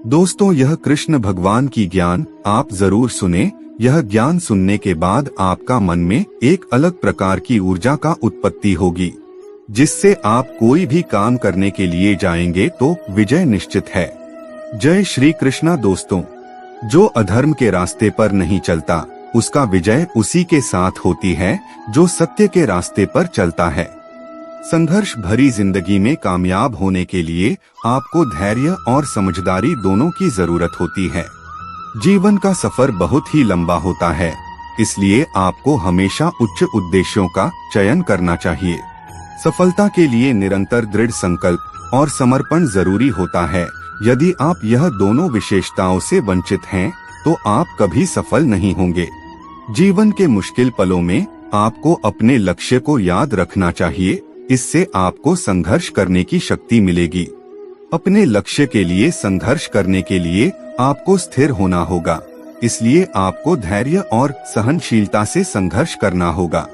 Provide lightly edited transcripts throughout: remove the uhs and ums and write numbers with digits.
दोस्तों, यह कृष्ण भगवान की ज्ञान आप जरूर सुने। यह ज्ञान सुनने के बाद आपका मन में एक अलग प्रकार की ऊर्जा का उत्पत्ति होगी, जिससे आप कोई भी काम करने के लिए जाएंगे तो विजय निश्चित है। जय श्री कृष्णा। दोस्तों, जो अधर्म के रास्ते पर नहीं चलता, उसका विजय उसी के साथ होती है जो सत्य के रास्ते पर चलता है। संघर्ष भरी जिंदगी में कामयाब होने के लिए आपको धैर्य और समझदारी दोनों की जरूरत होती है। जीवन का सफर बहुत ही लंबा होता है, इसलिए आपको हमेशा उच्च उद्देश्यों का चयन करना चाहिए। सफलता के लिए निरंतर दृढ़ संकल्प और समर्पण जरूरी होता है। यदि आप यह दोनों विशेषताओं से वंचित हैं, तो आप कभी सफल नहीं होंगे। जीवन के मुश्किल पलों में आपको अपने लक्ष्य को याद रखना चाहिए, इससे आपको संघर्ष करने की शक्ति मिलेगी। अपने लक्ष्य के लिए संघर्ष करने के लिए आपको स्थिर होना होगा, इसलिए आपको धैर्य और सहनशीलता से संघर्ष करना होगा।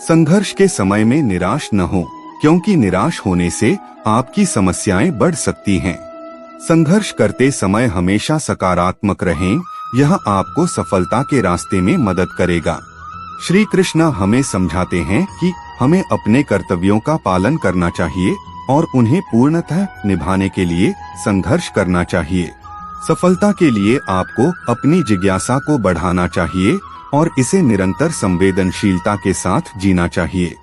संघर्ष के समय में निराश न हो, क्योंकि निराश होने से आपकी समस्याएं बढ़ सकती हैं। संघर्ष करते समय हमेशा सकारात्मक रहें, यह आपको सफलता के रास्ते में मदद करेगा। श्री कृष्ण हमें समझाते हैं कि हमें अपने कर्तव्यों का पालन करना चाहिए और उन्हें पूर्णतः निभाने के लिए संघर्ष करना चाहिए। सफलता के लिए आपको अपनी जिज्ञासा को बढ़ाना चाहिए और इसे निरंतर संवेदनशीलता के साथ जीना चाहिए।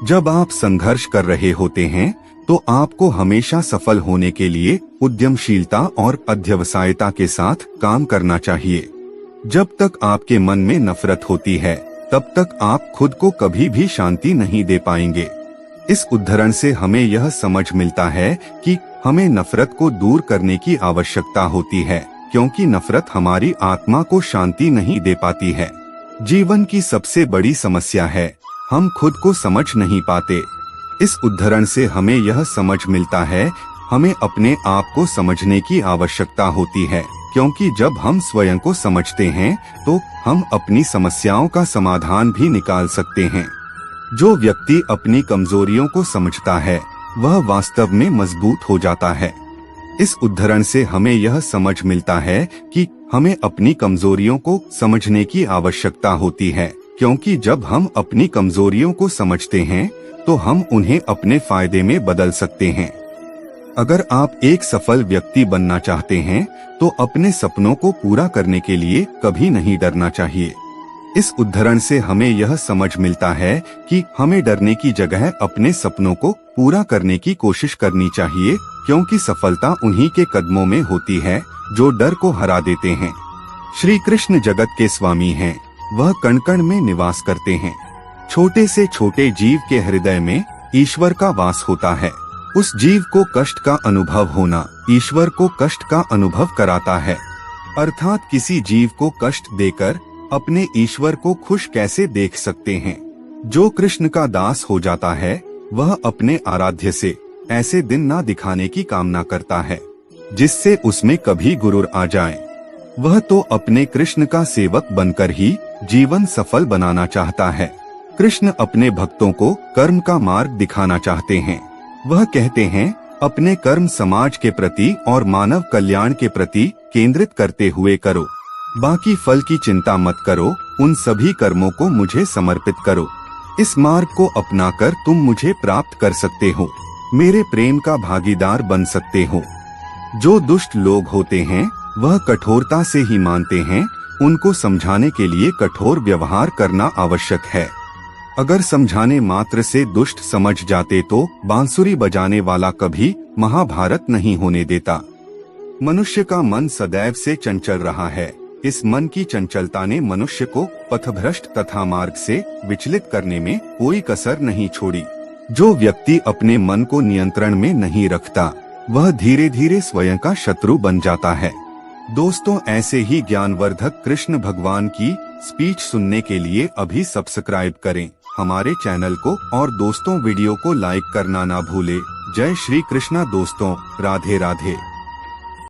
जब आप संघर्ष कर रहे होते हैं, तो आपको हमेशा सफल होने के लिए उद्यमशीलता और अध्यवसायता के साथ काम करना चाहिए। जब तक आपके मन में नफरत होती है, तब तक आप खुद को कभी भी शांति नहीं दे पाएंगे। इस उदाहरण से हमें यह समझ मिलता है कि हमें नफरत को दूर करने की आवश्यकता होती है, क्योंकि नफरत हमारी आत्मा को शांति नहीं दे पाती है। जीवन की सबसे बड़ी समस्या है हम खुद को समझ नहीं पाते। इस उदाहरण से हमें यह समझ मिलता है हमें अपने आप को समझने की आवश्यकता होती है, क्योंकि जब हम स्वयं को समझते हैं तो हम अपनी समस्याओं का समाधान भी निकाल सकते हैं। जो व्यक्ति अपनी कमजोरियों को समझता है, वह वास्तव में मजबूत हो जाता है। इस उदाहरण से हमें यह समझ मिलता है कि हमें अपनी कमजोरियों को समझने की आवश्यकता होती है, क्योंकि जब हम अपनी कमजोरियों को समझते हैं तो हम उन्हें अपने फायदे में बदल सकते हैं। अगर आप एक सफल व्यक्ति बनना चाहते हैं, तो अपने सपनों को पूरा करने के लिए कभी नहीं डरना चाहिए। इस उदाहरण से हमें यह समझ मिलता है कि हमें डरने की जगह अपने सपनों को पूरा करने की कोशिश करनी चाहिए, क्योंकि सफलता उन्हीं के कदमों में होती है जो डर को हरा देते हैं। श्री कृष्ण जगत के स्वामी हैं, वह कण कण में निवास करते हैं। छोटे से छोटे जीव के हृदय में ईश्वर का वास होता है। उस जीव को कष्ट का अनुभव होना ईश्वर को कष्ट का अनुभव कराता है। अर्थात किसी जीव को कष्ट देकर अपने ईश्वर को खुश कैसे देख सकते हैं। जो कृष्ण का दास हो जाता है, वह अपने आराध्य से ऐसे दिन ना दिखाने की कामना करता है जिससे उसमें कभी गुरूर आ जाए। वह तो अपने कृष्ण का सेवक बनकर ही जीवन सफल बनाना चाहता है। कृष्ण अपने भक्तों को कर्म का मार्ग दिखाना चाहते हैं। वह कहते हैं, अपने कर्म समाज के प्रति और मानव कल्याण के प्रति केंद्रित करते हुए करो। बाकी फल की चिंता मत करो, उन सभी कर्मों को मुझे समर्पित करो। इस मार्ग को अपनाकर तुम मुझे प्राप्त कर सकते हो, मेरे प्रेम का भागीदार बन सकते हो। जो दुष्ट लोग होते हैं, वह कठोरता से ही मानते हैं, उनको समझाने के लिए कठोर व्यवहार करना आवश्यक है। अगर समझाने मात्र से दुष्ट समझ जाते तो बांसुरी बजाने वाला कभी महाभारत नहीं होने देता। मनुष्य का मन सदैव से चंचल रहा है। इस मन की चंचलता ने मनुष्य को पथभ्रष्ट तथा मार्ग से विचलित करने में कोई कसर नहीं छोड़ी। जो व्यक्ति अपने मन को नियंत्रण में नहीं रखता, वह धीरे धीरे स्वयं का शत्रु बन जाता है। दोस्तों, ऐसे ही ज्ञानवर्धक कृष्ण भगवान की स्पीच सुनने के लिए अभी सब्सक्राइब करें हमारे चैनल को, और दोस्तों वीडियो को लाइक करना ना भूले। जय श्री कृष्णा दोस्तों, राधे राधे।